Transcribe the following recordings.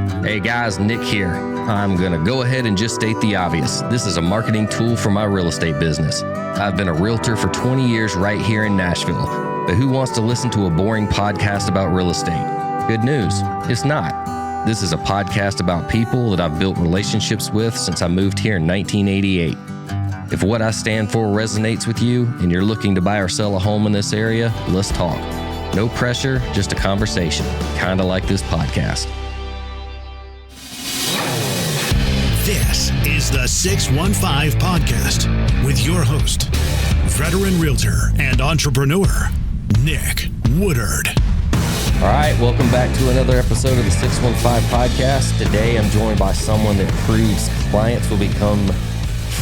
Hey guys, Nick here. I'm going to go ahead and just state the obvious. This is a marketing tool for my real estate business. I've been a realtor for 20 years right here in Nashville. But who wants to listen to a boring podcast about real estate? Good news, it's not. This is a podcast about people that I've built relationships with since I moved here in 1988. If what I stand for resonates with you and you're looking to buy or sell a home in this area, let's talk. No pressure, just a conversation, kind of like this podcast. This is the 615 Podcast with your host, veteran realtor and entrepreneur, Nick Woodard. All right, welcome back to another episode of the 615 Podcast. Today I'm joined by someone that proves clients will become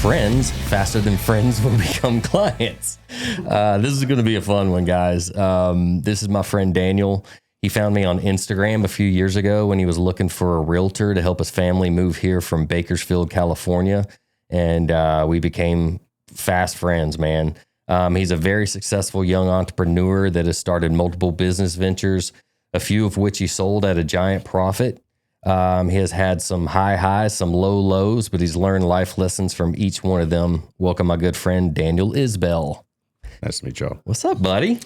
friends faster than friends will become clients. This is going to be a fun one, guys. This is my friend Daniel. He found me on Instagram a few years ago when he was looking for a realtor to help his family move here from Bakersfield, California. And we became fast friends, man. He's a very successful young entrepreneur that has started multiple business ventures, a few of which he sold at a giant profit. He has had some high highs, some low lows, but he's learned life lessons from each one of them. Welcome, my good friend, Daniel Isbell. Nice to meet you. What's up, buddy?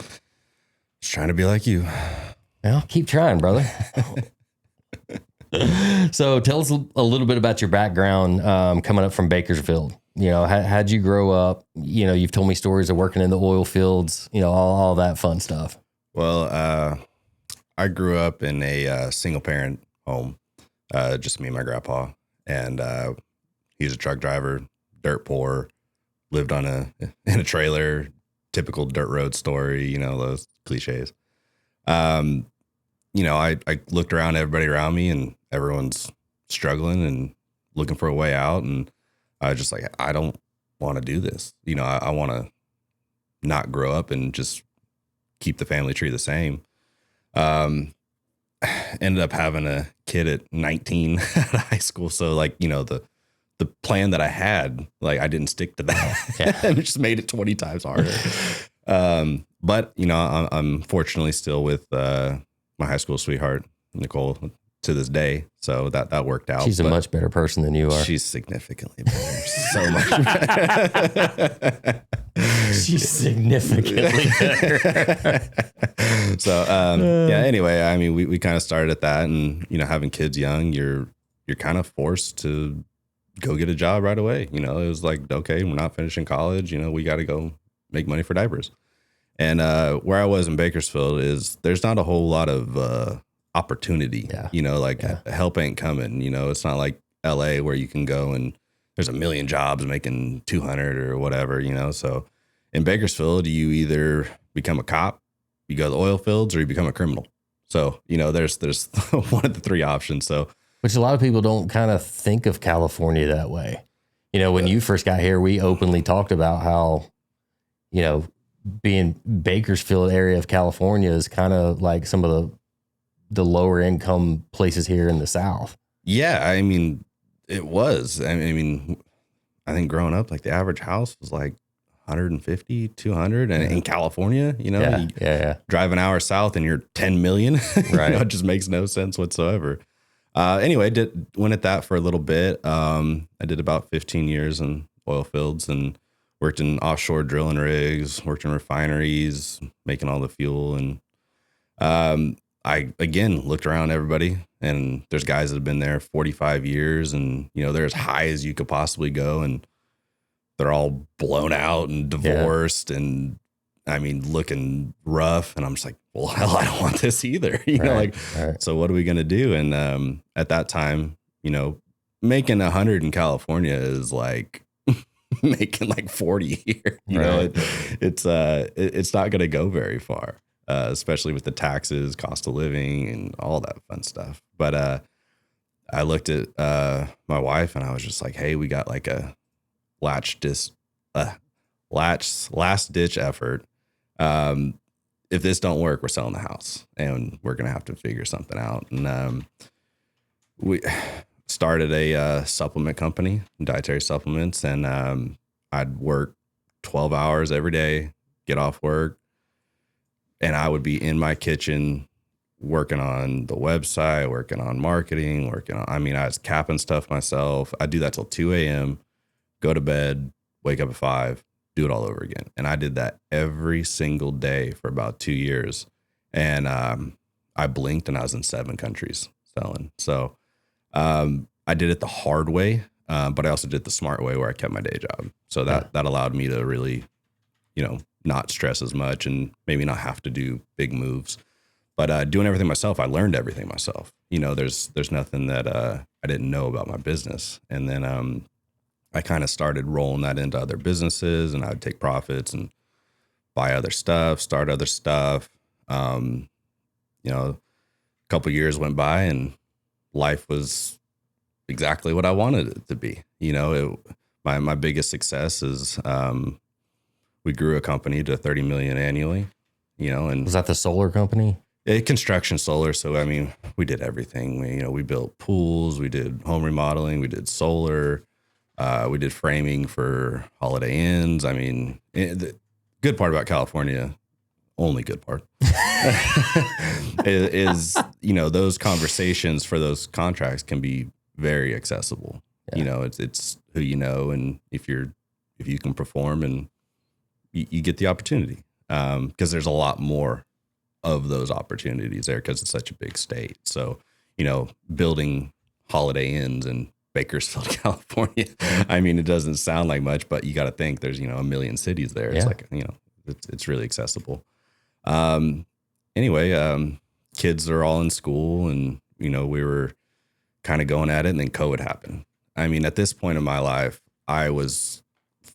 Just trying to be like you. Well, keep trying, brother. So tell us a little bit about your background coming up from Bakersfield. You know, how'd you grow up? You know, you've told me stories of working in the oil fields, you know, all that fun stuff. Well, I grew up in a single parent home, just me and my grandpa. And he's a truck driver, dirt poor, lived in a trailer, typical dirt road story, you know, those cliches. You know, I looked around everybody around me and everyone's struggling and looking for a way out. And I was just like, I don't want to do this. You know, I want to not grow up and just keep the family tree the same. Ended up having a kid at 19 out of high school. So like, you know, the plan that I had, like I didn't stick to that. Yeah. It just made it 20 times harder. But you know, I'm fortunately still with my high school sweetheart, Nicole, to this day. So that worked out. She's a much better person than you are. She's significantly better. So much better. She's significantly better. So yeah, anyway, I mean, we kind of started at that, and you know, having kids young, you're kind of forced to go get a job right away. You know, it was like, okay, we're not finishing college. You know, we got to go make money for diapers. And where I was in Bakersfield is there's not a whole lot of opportunity. Yeah. You know, like help ain't coming. You know, it's not like LA where you can go and there's a million jobs making 200 or whatever, you know. So in Bakersfield, you either become a cop, you go to the oil fields, or you become a criminal. So, you know, there's one of the three options. So, which a lot of people don't kind of think of California that way. You know, when you first got here, we openly talked about how, you know, being Bakersfield area of California is kind of like some of the lower income places here in the South. Yeah. I mean, it was, I mean, I think growing up, like the average house was like 150, 200. And in California, you know, drive an hour south and you're 10 million. Right. You know, it just makes no sense whatsoever. Anyway, went at that for a little bit. I did about 15 years in oil fields and worked in offshore drilling rigs, worked in refineries, making all the fuel. And I, again, looked around everybody, and there's guys that have been there 45 years, and, you know, they're as high as you could possibly go, and they're all blown out and divorced and, I mean, looking rough. And I'm just like, well, hell, I don't want this either. You know, like, so what are we going to do? And at that time, you know, making 100 in California is like making like 40 here. You know, it's not going to go very far, especially with the taxes, cost of living, and all that fun stuff. But I looked at my wife, and I was just like, hey, we got like a last ditch effort. If this don't work, we're selling the house, and we're going to have to figure something out. And we started a supplement company, dietary supplements, and I'd work 12 hours every day, get off work, and I would be in my kitchen working on the website, working on marketing, I was capping stuff myself. I do that till 2 a.m., go to bed, wake up at 5, do it all over again. And I did that every single day for about 2 years. And I blinked and I was in 7 countries selling. So I did it the hard way, but I also did the smart way where I kept my day job. So that allowed me to really, not stress as much and maybe not have to do big moves. But doing everything myself, I learned everything myself. There's nothing that I didn't know about my business. And then I kind of started rolling that into other businesses, and I would take profits and buy other stuff, start other stuff. A couple of years went by and life was exactly what I wanted it to be. My biggest success is we grew a company to 30 million annually, and was that the solar company? Construction solar. So, we did everything. We built pools, we did home remodeling, we did solar, we did framing for Holiday Inns. The good part about California, only good part is, those conversations for those contracts can be very accessible. Yeah. It's who you know, and if you can perform, and you get the opportunity, because there's a lot more of those opportunities there because it's such a big state. So, building Holiday Inns in Bakersfield, California, it doesn't sound like much, but you got to think there's, a million cities there. It's like, it's really accessible. Kids are all in school, and, we were kind of going at it, and then COVID happened. At this point in my life, I was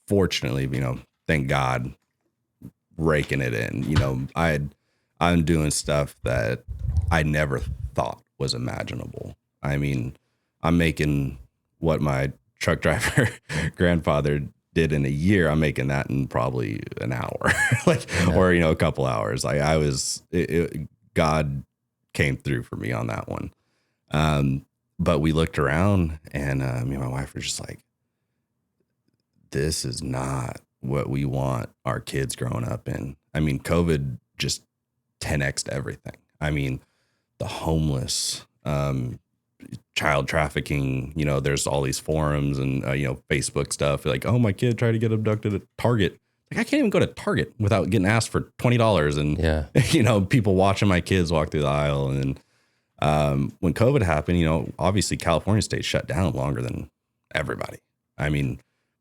fortunately, thank God, raking it in. I'm doing stuff that I never thought was imaginable. I'm making what my truck driver grandfather did in a year. I'm making that in probably an hour, or, a couple hours. God came through for me on that one. But we looked around, and me and my wife were just like, this is not what we want our kids growing up in. COVID just 10x'd everything. The homeless, child trafficking, there's all these forums and, Facebook stuff like, oh, my kid tried to get abducted at Target. Like, I can't even go to Target without getting asked for $20. And, people watching my kids walk through the aisle. And when COVID happened, obviously California stayed shut down longer than everybody.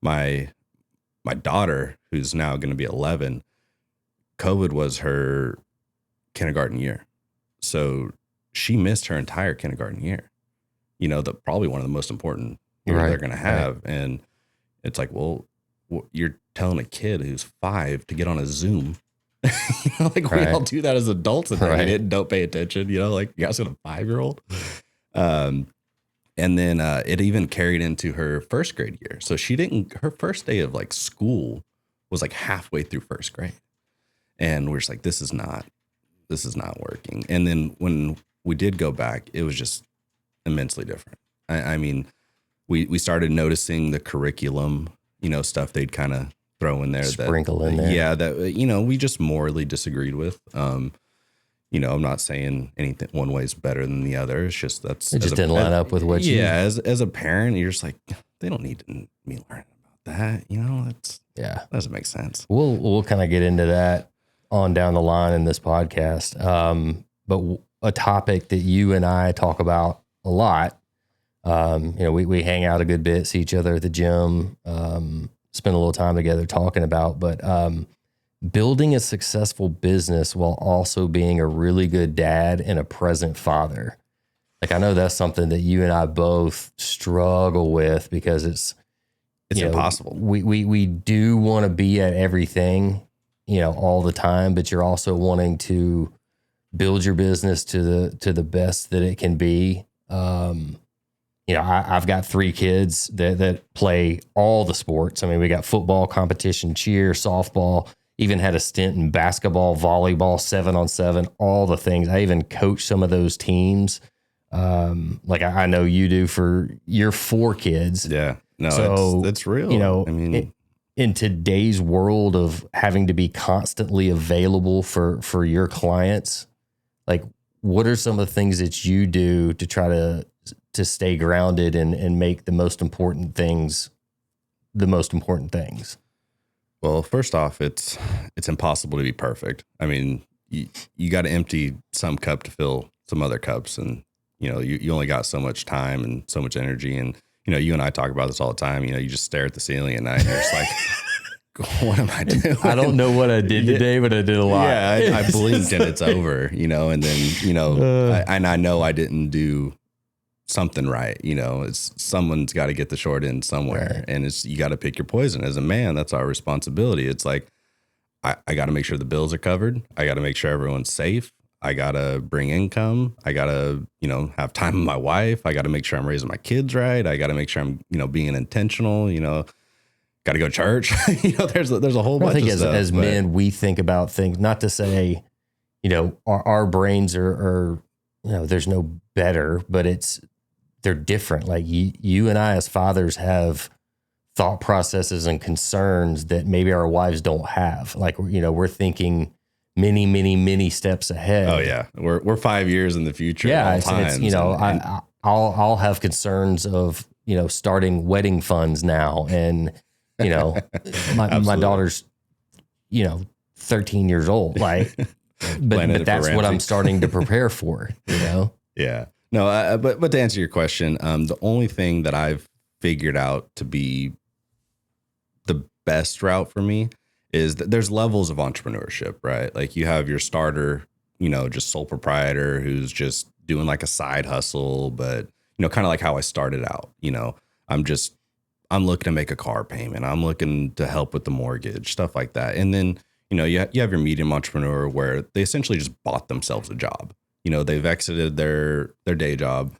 My daughter, who's now going to be 11, COVID was her kindergarten year. So she missed her entire kindergarten year, probably one of the most important years they're going to have. Right. And it's like, well, you're telling a kid who's 5 to get on a Zoom. We all do that as adults, and don't pay attention, you guys got a 5-year-old. And then it even carried into her first grade year. So her first day of school was halfway through first grade. And we're just like, this is not working. And then when we did go back, it was just immensely different. We started noticing the curriculum, stuff they'd kind of throw in there, sprinkle in there. Yeah. That, we just morally disagreed with. I'm not saying anything one way is better than the other. It's just it just didn't line up with what you. Yeah, as a parent, you're just like, they don't need me learning about that. That doesn't make sense. We'll kind of get into that on down the line in this podcast. But a topic that you and I talk about a lot. We hang out a good bit, see each other at the gym, spend a little time together talking about, but building a successful business while also being a really good dad and a present father. I know that's something that you and I both struggle with because it's impossible. We do want to be at everything, all the time, but you're also wanting to build your business to the best that it can be. I've got 3 kids that play all the sports. We got football competition, cheer, softball, even had a stint in basketball, volleyball, 7-on-7, all the things. I even coach some of those teams. I know you do for your 4 kids. Yeah. No, so, it's real. In today's world of having to be constantly available for your clients, what are some of the things that you do to try to stay grounded and make the most important things the most important things? Well, first off, it's impossible to be perfect. I mean, you got to empty some cup to fill some other cups, and you only got so much time and so much energy. And you and I talk about this all the time. You just stare at the ceiling at night and you're just like, what am I doing? I don't know what I did today, but I did a lot. Yeah, I blinked and it's over. And then I know I didn't do something right. It's someone's got to get the short end somewhere, right. And you got to pick your poison. As a man, that's our responsibility. It's like I got to make sure the bills are covered. I got to make sure everyone's safe. I got to bring income. I got to have time with my wife. I got to make sure I'm raising my kids right. I got to make sure I'm being intentional. Got to go to church. There's a whole bunch of stuff. As men, we think about things. Not to say our brains are there's no better, but they're different. Like you and I as fathers have thought processes and concerns that maybe our wives don't have. Like, we're thinking many, many, many steps ahead. Oh yeah. We're 5 years in the future. Yeah. I'll have concerns of, starting wedding funds now. And, my daughter's, 13 years old. Like, but that's what I'm starting to prepare for, Yeah. No, but to answer your question, the only thing that I've figured out to be the best route for me is that there's levels of entrepreneurship, right? Like you have your starter, just sole proprietor who's just doing like a side hustle, but kind of like how I started out. I'm looking to make a car payment. I'm looking to help with the mortgage, stuff like that. And then, you have your medium entrepreneur where they essentially just bought themselves a job. They've exited their day job.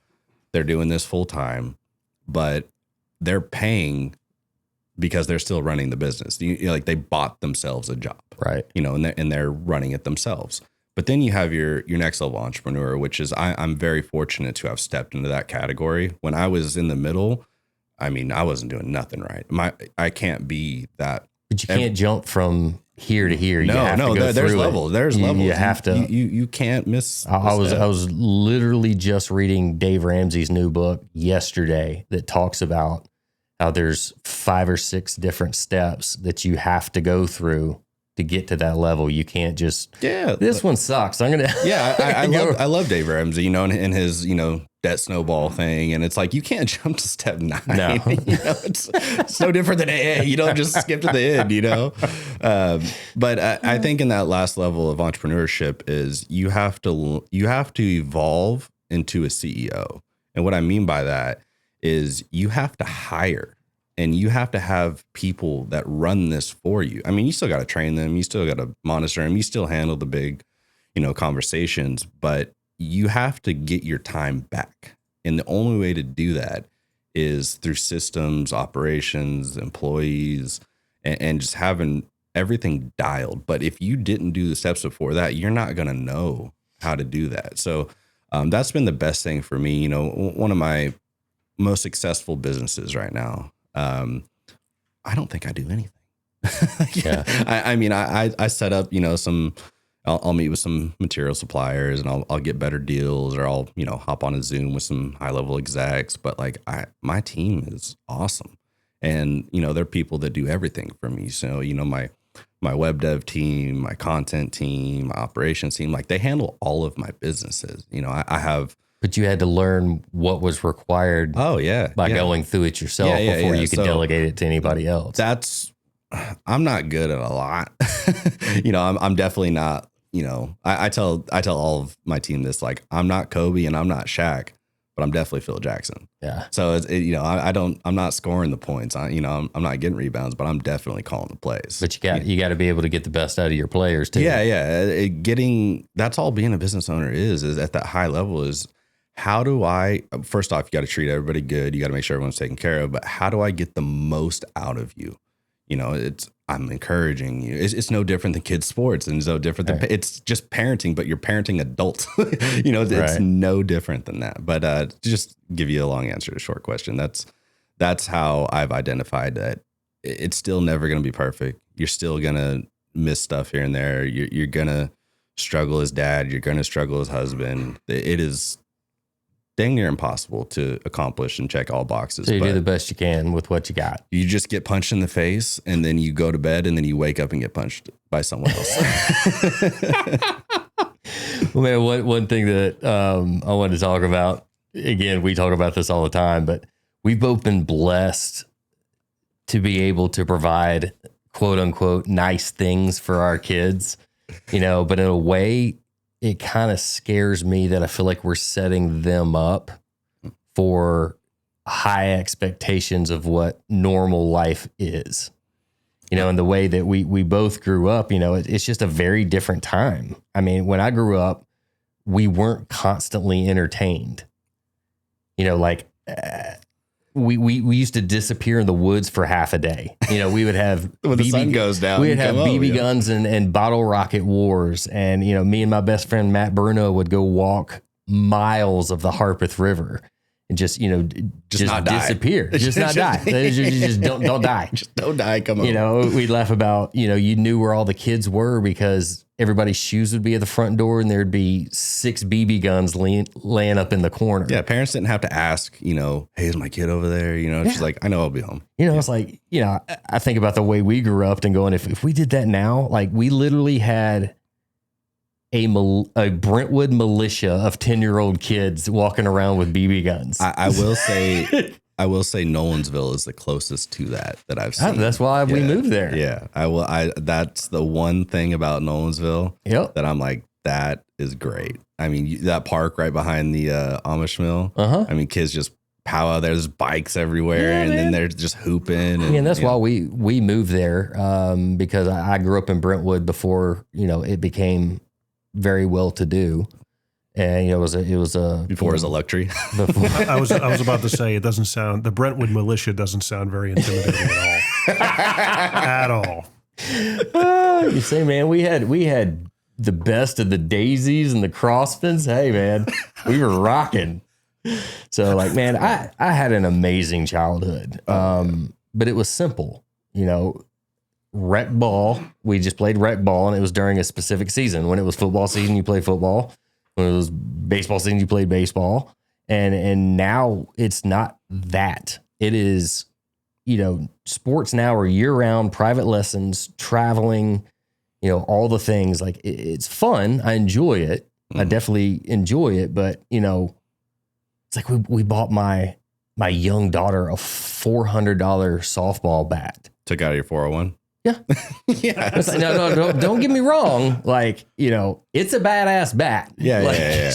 They're doing this full time, but they're paying because they're still running the business. Like they bought themselves a job, right? And they're running it themselves. But then you have your next level entrepreneur, which is I'm very fortunate to have stepped into that category. When I was in the middle, I mean, I wasn't doing nothing right. I can't be that. But you can't jump from here to here. There's levels. There's levels. You have to. You can't miss. I was literally just reading Dave Ramsey's new book yesterday that talks about how there's 5 or 6 different steps that you have to go through to get to that level. You can't just, this one sucks. I'm going to, I love Dave Ramsey, and his, debt snowball thing. And it's like, you can't jump to step 9. No. It's no different than AA. You don't just skip to the end, But I think in that last level of entrepreneurship is you have to evolve into a CEO. And what I mean by that is you have to hire and you have to have people that run this for you. I mean, you still got to train them. You still got to monitor them. You still handle the big, conversations, but you have to get your time back. And the only way to do that is through systems, operations, employees, and just having everything dialed. But if you didn't do the steps before that, you're not going to know how to do that. So that's been the best thing for me. One of my most successful businesses right now, I don't think I do anything. I set up, I'll meet with some material suppliers and I'll get better deals, or I'll, hop on a Zoom with some high level execs. But like my team is awesome. And, they're people that do everything for me. So, my web dev team, my content team, my operations team, like they handle all of my businesses. I have. But you had to learn what was required. Oh yeah, by going through it yourself before you could delegate it to anybody else. I'm not good at a lot. I'm definitely not. I tell all of my team this, like I'm not Kobe and I'm not Shaq, but I'm definitely Phil Jackson. Yeah. So I'm not scoring the points. I'm not getting rebounds, but I'm definitely calling the plays. But you got to be able to get the best out of your players too. Yeah. That's all being a business owner is at that high level is. How do first off, you got to treat everybody good. You got to make sure everyone's taken care of, but how do I get the most out of you? I'm encouraging you. It's no different than kids sports and it's no different than, it's just parenting, but you're parenting adults, it's no different than that. But to just give you a long answer to a short question, that's how I've identified that it's still never going to be perfect. You're still going to miss stuff here and there. You're going to struggle as dad. You're going to struggle as husband. It is dang near impossible to accomplish and check all boxes. So you do the best you can with what you got. You just get punched in the face, and then you go to bed, and then you wake up and get punched by someone else. Well, man, one thing that I wanted to talk about, again, we talk about this all the time, but we've both been blessed to be able to provide quote unquote nice things for our kids, but in a way, it kind of scares me that I feel like we're setting them up for high expectations of what normal life is, and the way that we both grew up, it's just a very different time. I mean, when I grew up, we weren't constantly entertained, we used to disappear in the woods for half a day. We would have when the sun goes down, we would have BB guns and bottle rocket wars. And, me and my best friend, Matt Bruno, would go walk miles of the Harpeth River and just not disappear. Just not die. Just don't die. Just don't die. Come on. We'd laugh about, you knew where all the kids were because everybody's shoes would be at the front door and there'd be 6 BB guns laying up in the corner. Yeah. Parents didn't have to ask, hey, is my kid over there? She's like, I know I'll be home. It's like, I think about the way we grew up and going, if we did that now, like we literally had a Brentwood militia of 10-year-old kids walking around with BB guns. I will say, Nolensville is the closest to that I've seen. That's why we moved there. Yeah, that's the one thing about Nolensville that I'm like, that is great. I mean, that park right behind the Amish mill. I mean, kids just pow out there. There's bikes everywhere, then they're just hooping. And that's why we moved there because I grew up in Brentwood before it became very well to do. And it was before it was a luxury. I was about to say, it doesn't sound, the Brentwood militia doesn't sound very intimidating at all. You say, man, we had the best of the Daisies and the Crosspins. Hey, man, we were rocking. So, like, man, I had an amazing childhood, but it was simple. Rec ball. We just played rec ball, and it was during a specific season. When it was football season, you played football. When it was baseball season, you played baseball. And now it's not that. It is, sports now are year-round, private lessons, traveling, all the things. Like, it's fun. I enjoy it. I definitely enjoy it. But, it's like we bought my young daughter a $400 softball bat. Took out of your 401? Yeah. Yeah. Like, no, don't get me wrong. Like, it's a badass bat. Yeah. Like, yeah.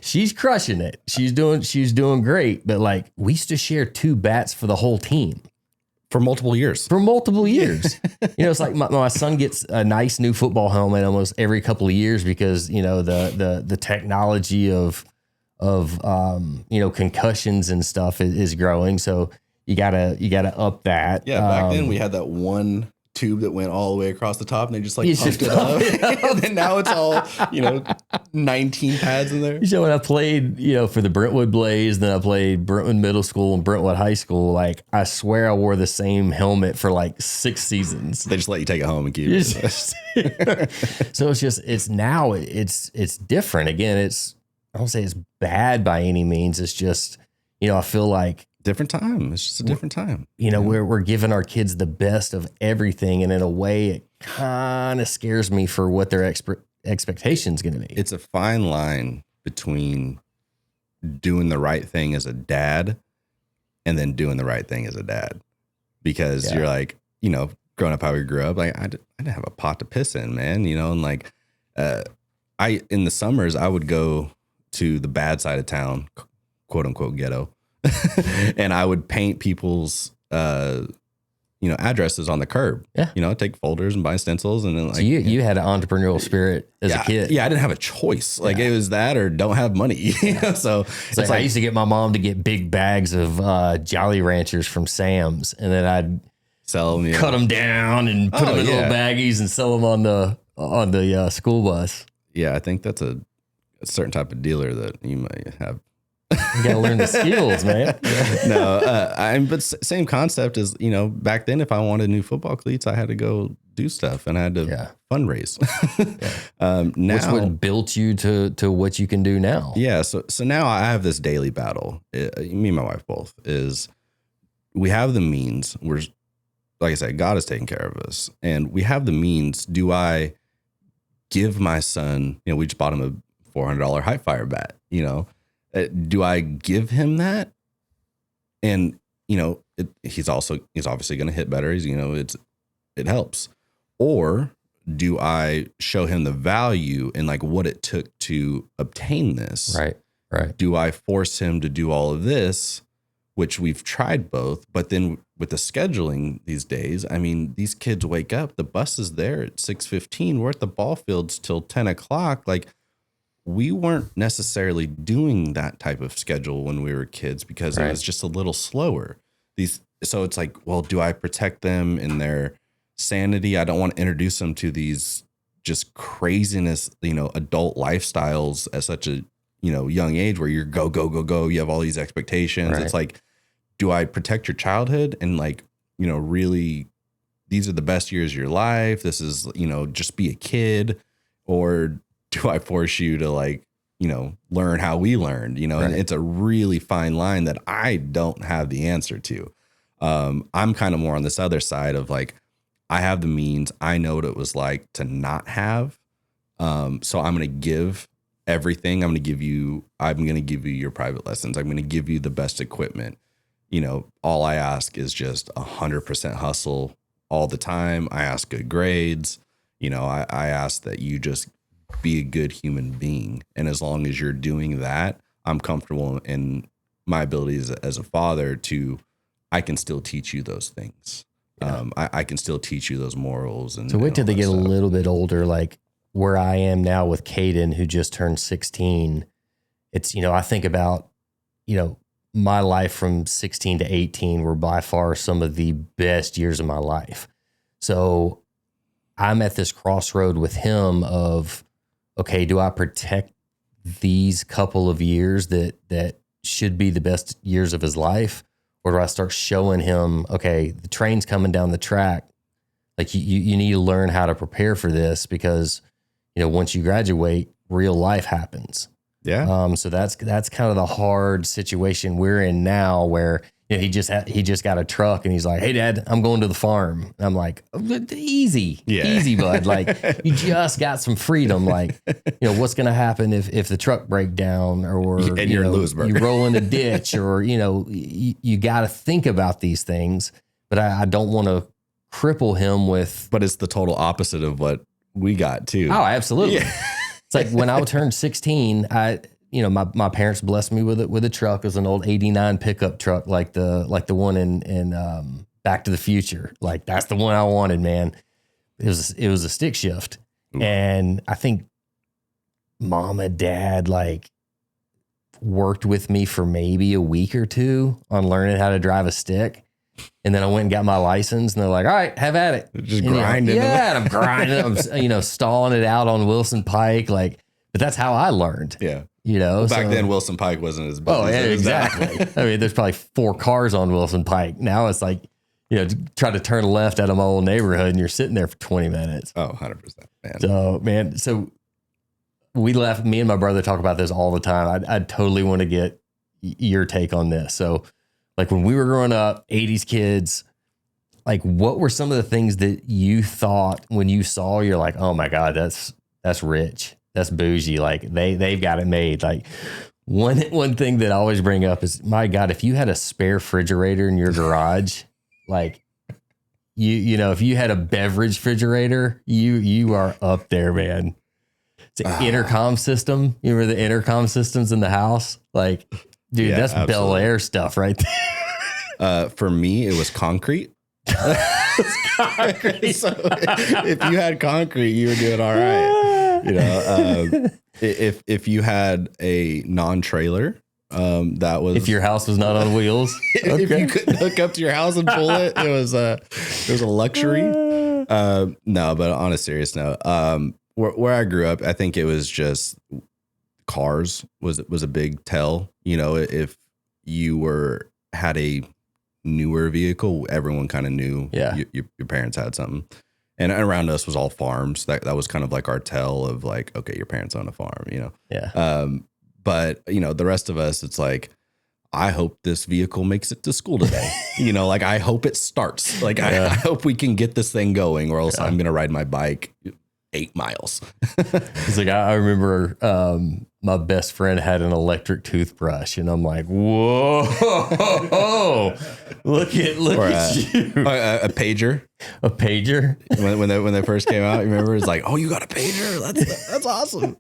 She's crushing it. She's doing great. But like, we used to share 2 bats for the whole team. For multiple years. It's like my son gets a nice new football helmet almost every couple of years because, the technology of concussions and stuff is growing. So you gotta up that. Yeah. Back then we had that one tube that went all the way across the top and they just like pumped it up. And then now it's all, 19 pads in there. So when I played, for the Brentwood Blaze, then I played Brentwood Middle School and Brentwood High School. Like, I swear I wore the same helmet for like 6 seasons. They just let you take it home and keep it. So it's different. Again, I don't say it's bad by any means. It's just, I feel like different time. It's just a different time. We're giving our kids the best of everything. And in a way, it kind of scares me for what their expectation is going to be. It's a fine line between doing the right thing as a dad and then doing the right thing as a dad. Because you're like, growing up how we grew up, like I didn't have a pot to piss in, man, and like in the summers, I would go to the bad side of town, quote unquote ghetto. And I would paint people's, addresses on the curb. Yeah. Take folders and buy stencils. And then like, so you had an entrepreneurial spirit as a kid. Yeah. I didn't have a choice. Like it was that or don't have money, So it's like I used to get my mom to get big bags of Jolly Ranchers from Sam's, and then I'd sell them, cut them down and put them in little baggies and sell them on the school bus. Yeah. I think that's a certain type of dealer that you might have. You got to learn the skills, man. But same concept as, back then, if I wanted new football cleats, I had to go do stuff and I had to fundraise. Now, which would build you to what you can do now. Yeah. So now I have this daily battle. Me and my wife both is we have the means. We're, like I said, God has taken care of us and we have the means. Do I give my son, we just bought him a $400 high fire bat, do I give him that? And, he's obviously going to hit better. It helps. Or do I show him the value and like what it took to obtain this? Right. Do I force him to do all of this, which we've tried both, but then with the scheduling these days, I mean, these kids wake up, the bus is there at 6:15. We're at the ball fields till 10 o'clock. Like we weren't necessarily doing that type of schedule when we were kids because it was just a little slower. So it's like, well, do I protect them in their sanity? I don't want to introduce them to these just craziness, adult lifestyles at such a, young age where you're go. You have all these expectations. Right. It's like, do I protect your childhood and like, really, these are the best years of your life. This is, just be a kid. Or do I force you to like, learn how we learned, and it's a really fine line that I don't have the answer to. I'm kind of more on this other side of like, I have the means. I know what it was like to not have. So I'm going to give everything. I'm going to give you your private lessons. I'm going to give you the best equipment. All I ask is just 100% hustle all the time. I ask good grades. I ask that you just be a good human being. And as long as you're doing that, I'm comfortable in my abilities as a father I can still teach you those things. Yeah. I can still teach you those morals. And so wait till they get a little bit older, like where I am now with Caden, who just turned 16. It's, I think about, my life from 16 to 18 were by far some of the best years of my life. So I'm at this crossroad with him of, okay, do I protect these couple of years that should be the best years of his life? Or do I start showing him, okay, the train's coming down the track. Like you need to learn how to prepare for this because, once you graduate, real life happens. Yeah. So that's kind of the hard situation we're in now where, he just got a truck and he's like, hey Dad, I'm going to the farm. And I'm like, easy, bud. Like you just got some freedom. Like, what's going to happen if the truck break down or, and you're in Lewisburg. You roll in a ditch or, you got to think about these things, but I don't want to cripple him with. But it's the total opposite of what we got too. Oh, absolutely. Yeah. It's like when I turned 16, my parents blessed me with a truck. It was an old 89 pickup truck, like the one in Back to the Future. Like that's the one I wanted, man. It was a stick shift. Ooh. And I think mom and dad like worked with me for maybe a week or two on learning how to drive a stick. And then I went and got my license and they're like, all right, have at it. Just grinding. And I'm grinding. I'm, stalling it out on Wilson Pike. Like, but that's how I learned. Yeah. Back then Wilson Pike wasn't as big. Oh, yeah, exactly. I mean, there's probably 4 cars on Wilson Pike. Now it's like, try to turn left out of my old neighborhood and you're sitting there for 20 minutes. Oh, 100%. Man. So we left, me and my brother talk about this all the time. I totally want to get your take on this. So like when we were growing up, 80s kids, like what were some of the things that you thought when you saw, you're like, oh my God, that's rich. That's bougie. Like they've got it made. Like one thing that I always bring up is, my God, if you had a spare refrigerator in your garage, like if you had a beverage refrigerator, you are up there, man. It's an intercom system. You remember the intercom systems in the house? Like, dude, that's absolutely Bel Air stuff right there. For me, it was concrete. Concrete. So if you had concrete, you were doing all right. If you had a non-trailer, that was, if your house was not on wheels. If you couldn't hook up to your house and pull it, it was a luxury. No, but on a serious note, where I grew up, I think it was just cars was a big tell. You know, if you had a newer vehicle, everyone kind of knew your parents had something. And around us was all farms. That was kind of like our tell of like, okay, your parents own a farm, you know? Yeah. But you know, the rest of us, it's like, I hope this vehicle makes it to school today. You know, like I hope it starts. Like I hope we can get this thing going, or else I'm going to ride my bike 8 miles. It's like, I remember my best friend had an electric toothbrush, and I'm like, whoa, look at you. A pager. A pager? When they first came out, you remember? It's like, oh, you got a pager? That's awesome.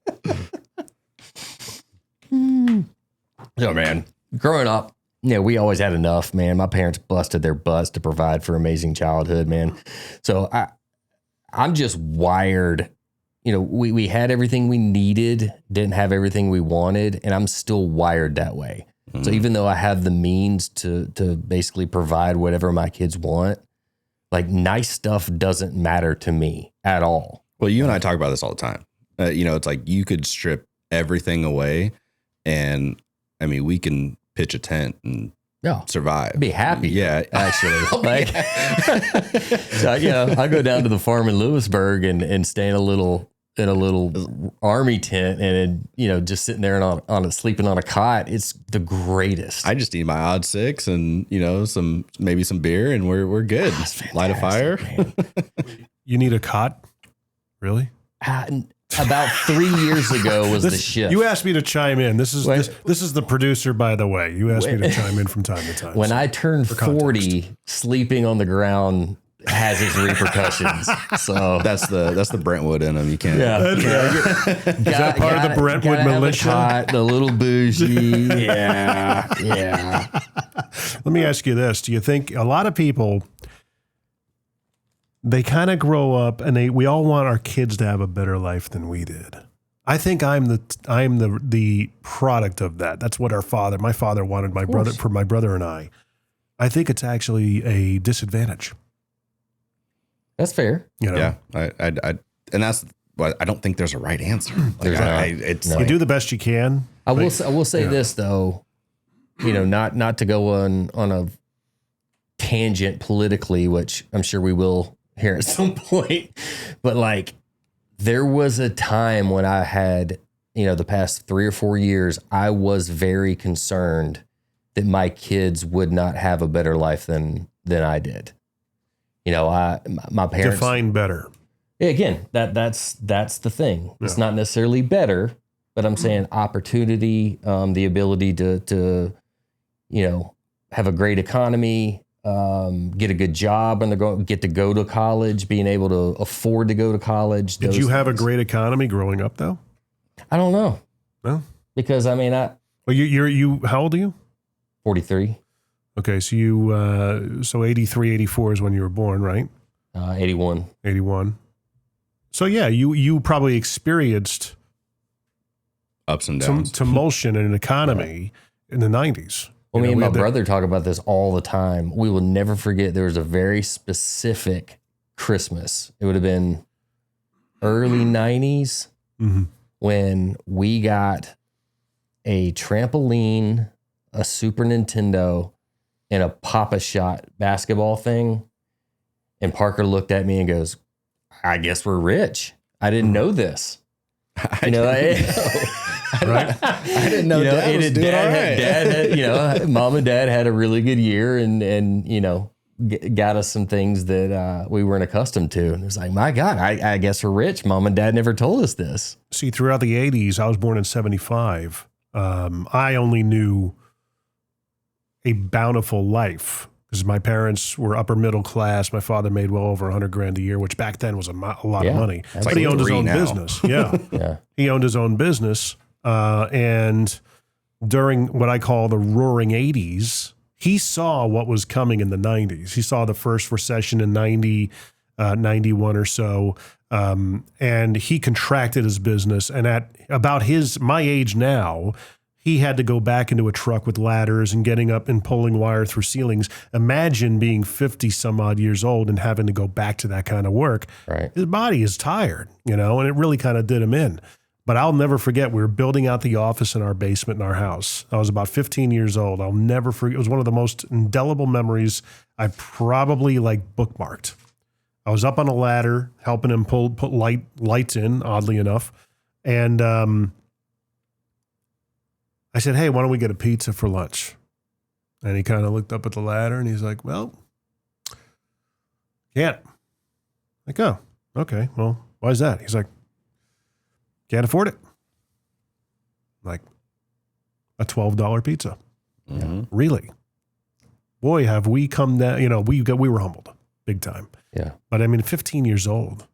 So, man, growing up, we always had enough, man. My parents busted their butts to provide for amazing childhood, man. So I'm just wired. We had everything we needed, didn't have everything we wanted, and I'm still wired that way. Mm-hmm. So even though I have the means to basically provide whatever my kids want, like nice stuff doesn't matter to me at all. Well, you and I talk about this all the time. It's like you could strip everything away, and I mean, we can pitch a tent and survive. Be happy. Yeah, actually. So I go down to the farm in Lewisburg and stay in a little army tent, and just sitting there and sleeping on a cot. It's the greatest. I just need my odd 6 and maybe some beer, and we're good. Light a fire. You need a cot? Really? About 3 years ago was the shift. You asked me to chime in. This is the producer, by the way. You asked me to chime in from time to time. When I turned 40, sleeping on the ground has its repercussions. So that's the Brentwood in them. You can't. Yeah. Is that part of the Brentwood militia? The little bougie. Yeah. Let me ask you this: do you think a lot of people, they kind of grow up and we all want our kids to have a better life than we did? I think I'm the product of that. That's what my father wanted my brother and I. I think it's actually a disadvantage. That's fair. Yeah. And that's why I don't think there's a right answer. You do the best you can. I will say this though, not to go on a tangent politically, which I'm sure we will here at some point, but like there was a time when I had, the past 3 or 4 years, I was very concerned that my kids would not have a better life than I did. My parents define better. Again, that's the thing. Yeah. It's not necessarily better, but I'm saying opportunity, the ability to have a great economy, get a good job, and get to go to college, being able to afford to go to college. Did you have a great economy growing up though? I don't know. No, because I mean, well, you how old are you? 43. Okay, so 83, 84 is when you were born, right? 81. 81. So yeah, you probably experienced ups and downs, some tumultuation in an economy in the 90s. Well, me and my brother talk about this all the time. We will never forget there was a very specific Christmas. It would have been early 90s when we got a trampoline, a Super Nintendo, and a Pop-A-Shot basketball thing. And Parker looked at me and goes, I guess we're rich. I didn't know this. I didn't know Dad was doing all right. Dad had, Mom and Dad had a really good year and got us some things that we weren't accustomed to. And it was like, my God, I guess we're rich. Mom and Dad never told us this. See, throughout the 80s, I was born in 75. I only knew a bountiful life because my parents were upper middle class. My father made well over $100,000 a year, which back then was a lot of money. But like he owned his own business. Yeah. He owned his own business. And during what I call the roaring 80s, he saw what was coming in the 90s. He saw the first recession in 90, 91 or so. And he contracted his business. And at about my age now, he had to go back into a truck with ladders and getting up and pulling wire through ceilings. Imagine being 50 some odd years old and having to go back to that kind of work. Right. His body is tired, and it really kind of did him in. But I'll never forget, we were building out the office in our basement in our house. I was about 15 years old. I'll never forget. It was one of the most indelible memories I probably bookmarked. I was up on a ladder helping him put lights in, oddly enough. And I said, hey, why don't we get a pizza for lunch? And he kind of looked up at the ladder and he's like, well, can't. Like, oh, okay. Well, why is that? He's like, can't afford it. Like a $12 pizza. Mm-hmm. Really? Boy, have we come down, we were humbled big time. Yeah. But 15 years old.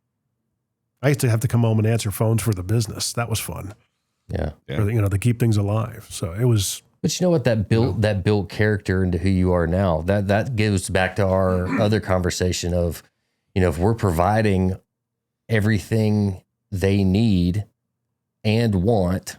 I used to have to come home and answer phones for the business. That was fun. Yeah. To keep things alive. So it was. But you know what, that built character into who you are now. That goes back to our other conversation of, if we're providing everything they need and want,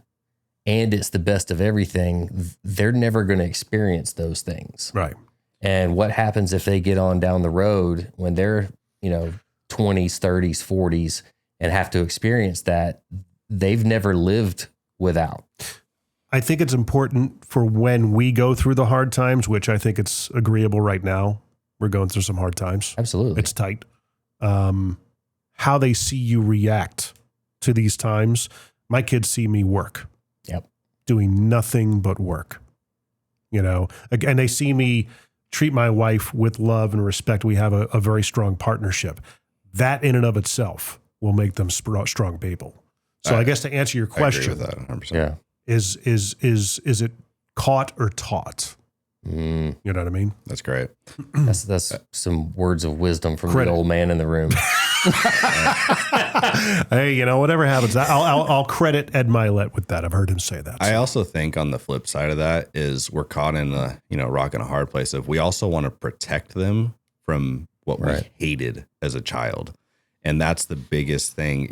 and it's the best of everything, they're never going to experience those things. Right. And what happens if they get on down the road when they're, 20s, 30s, 40s and have to experience that they've never lived without? I think it's important for when we go through the hard times, which I think it's agreeable right now. We're going through some hard times. Absolutely. It's tight. How they see you react to these times. My kids see me work. Yep. Doing nothing but work. And they see me treat my wife with love and respect. We have a very strong partnership. That in and of itself will make them strong people. So I guess to answer your question, I agree with that 100%. Yeah. Is it caught or taught? You know what I mean? That's great. That's some words of wisdom from the old man in the room. Hey, whatever happens, I'll credit Ed Milet with that. I've heard him say that. I also think on the flip side of that is we're caught in a rock and a hard place of we also want to protect them from what we hated as a child, and that's the biggest thing.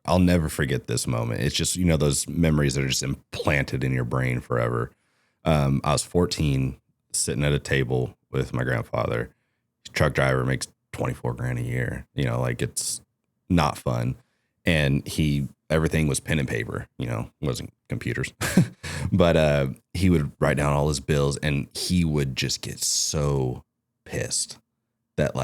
I'll never forget this moment. It's just those memories that are just implanted in your brain forever. I was 14, sitting at a table with my grandfather. Truck driver, makes $24,000 a year. It's not fun. And everything was pen and paper. It wasn't computers. But he would write down all his bills, and he would just get so pissed that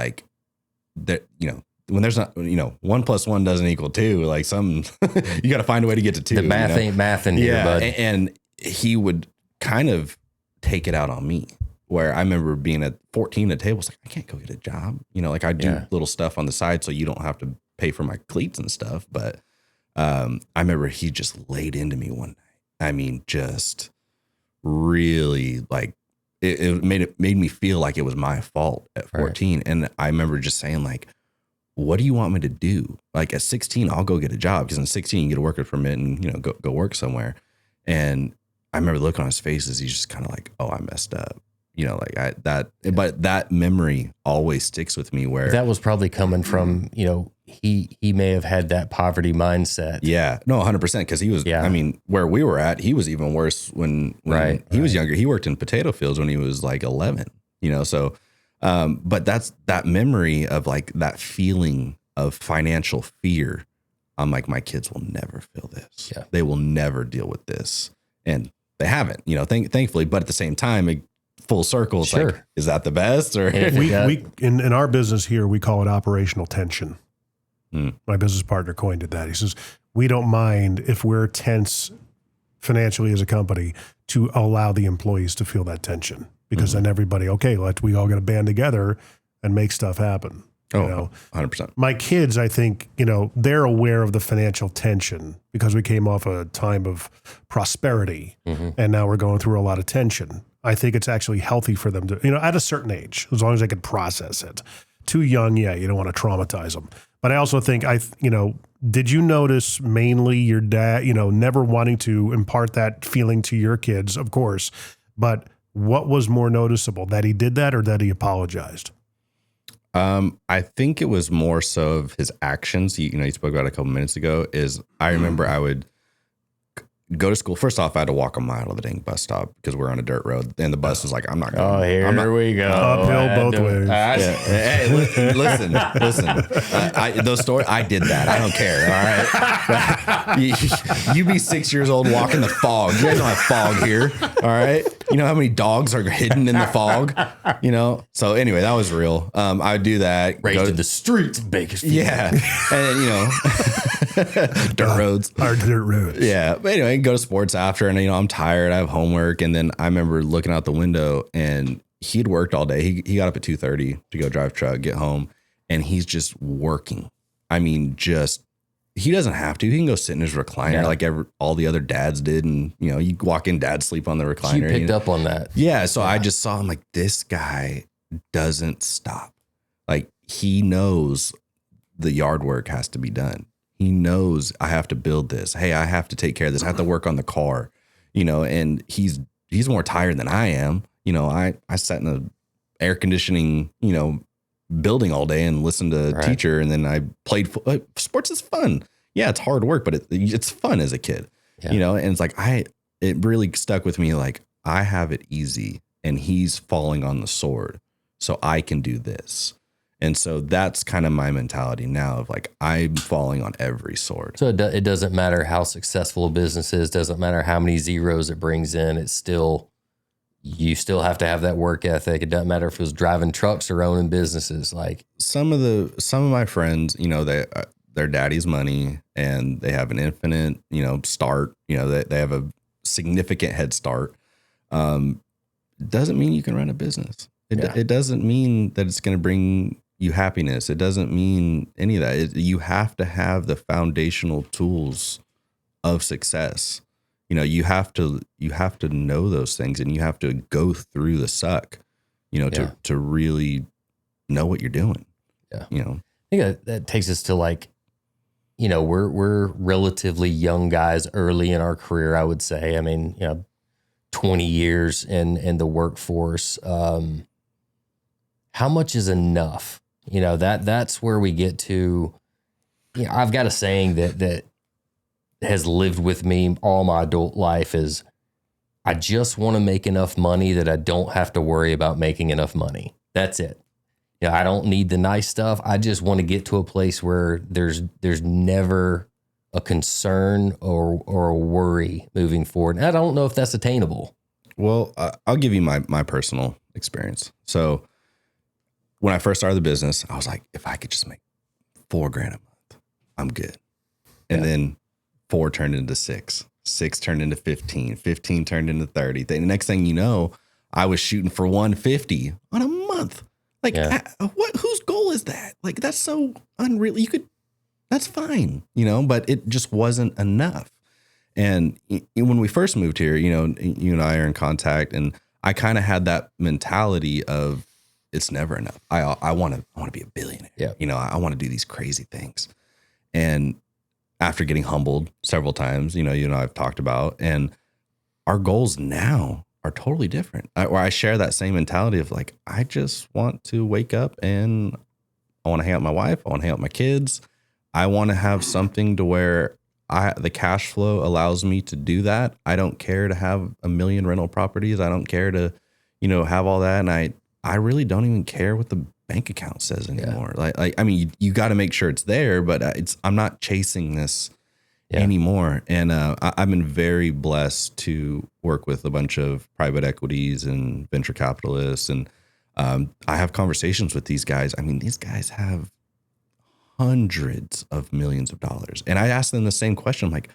when there's not 1 + 1 doesn't equal 2. You got to find a way to get to 2. The math ain't mathing here, bud. And he would kind of take it out on me, where I remember being at 14 at tables, I can't go get a job. I do little stuff on the side so you don't have to pay for my cleats and stuff. But I remember he just laid into me one night. Just really it made me feel like it was my fault at 14. Right. And I remember just saying what do you want me to do? At 16, I'll go get a job, because in 16 you get a worker permit and go work somewhere. And I remember the look on his face as he's just kind of oh, I messed up. But that memory always sticks with me, where that was probably coming from, he may have had that poverty mindset. Yeah, no, 100%. Cause he was, where we were at, he was even worse when he was younger. He worked in potato fields when he was 11, so, but that's that memory of that feeling of financial fear. I'm my kids will never feel this. Yeah. They will never deal with this. And they haven't, thankfully, but at the same time, full circle, it's is that the best? Or we in our business here, we call it operational tension. My business partner coined it that. He says, we don't mind if we're tense financially as a company to allow the employees to feel that tension, because then everybody, we all got to band together and make stuff happen. 100%. My kids, I think, they're aware of the financial tension because we came off a time of prosperity and now we're going through a lot of tension. I think it's actually healthy for them to, at a certain age, as long as they can process it. Too young, you don't want to traumatize them. But I also think, did you notice mainly your dad, never wanting to impart that feeling to your kids, of course, but what was more noticeable, that he did that or that he apologized? I think it was more so of his actions. You spoke about it a couple minutes ago. I remember I would go to school. First off, I had to walk a mile to the dang bus stop because we're on a dirt road. And the bus was like, I'm not going. Oh, here we go. Uphill both ways. Hey, listen. Those stories, I did that. I don't care. All right. You be 6 years old walking the fog. You guys don't have fog here. All right. You know how many dogs are hidden in the fog? So anyway, that was real. I would do that. Raised in the streets of Bakersfield. Yeah. And dirt roads. Our dirt roads. Yeah. But anyway, I go to sports after, and I'm tired. I have homework. And then I remember looking out the window, and he'd worked all day. He got up at 2:30 to go drive truck, get home, and he's just working. I mean, he doesn't have to. He can go sit in his recliner like all the other dads did. And, you walk in, dad sleep on the recliner. You picked up on that. Yeah. So I just saw him like, this guy doesn't stop. Like, he knows the yard work has to be done. He knows I have to build this. Hey, I have to take care of this. I have to work on the car, and he's more tired than I am. I sat in the air conditioning, building all day and listened to a teacher. And then I played sports is fun. Yeah. It's hard work, but it's fun as a kid, and it's like, it really stuck with me. Like, I have it easy and he's falling on the sword, so I can do this. And so that's kind of my mentality now of like, I'm falling on every sword. So it doesn't matter how successful a business is, doesn't matter how many zeros it brings in. You still have to have that work ethic. It doesn't matter if it was driving trucks or owning businesses. Like some of my friends, their daddy's money and they have an infinite, start, they have a significant head start. Doesn't mean you can run a business. It doesn't mean that it's going to bring you happiness. It doesn't mean any of that. You have to have the foundational tools of success. You have to know those things, and you have to go through the suck, to really know what you're doing. Yeah. I think that takes us to like, we're relatively young guys early in our career, I would say. I mean, 20 years in the workforce. How much is enough? That's where we get to, I've got a saying that has lived with me all my adult life is, I just want to make enough money that I don't have to worry about making enough money. That's it. I don't need the nice stuff. I just want to get to a place where there's never a concern or a worry moving forward. And I don't know if that's attainable. Well, I'll give you my personal experience. So when I first started the business, I was like, if I could just make $4,000 a month, I'm good. And then 4 turned into 6, 6 turned into 15, 15 turned into 30. The next thing you know, I was shooting for 150 on a month. Like, whose goal is that? Like, that's so unreal. That's fine, but it just wasn't enough. And when we first moved here, you and I are in contact, and I kind of had that mentality of, it's never enough. I want to be a billionaire. Yeah. I want to do these crazy things. And after getting humbled several times, you and I have talked about, and our goals now are totally different. Where I share that same mentality of like, I just want to wake up and I want to hang out with my wife. I want to hang out with my kids. I want to have something to where the cash flow allows me to do that. I don't care to have 1 million rental properties. I don't care to, have all that. And I really don't even care what the bank account says anymore. Yeah. I mean, you got to make sure it's there, but I'm not chasing this anymore. And I've been very blessed to work with a bunch of private equities and venture capitalists. And I have conversations with these guys. I mean, these guys have hundreds of millions of dollars. And I ask them the same question. I'm like,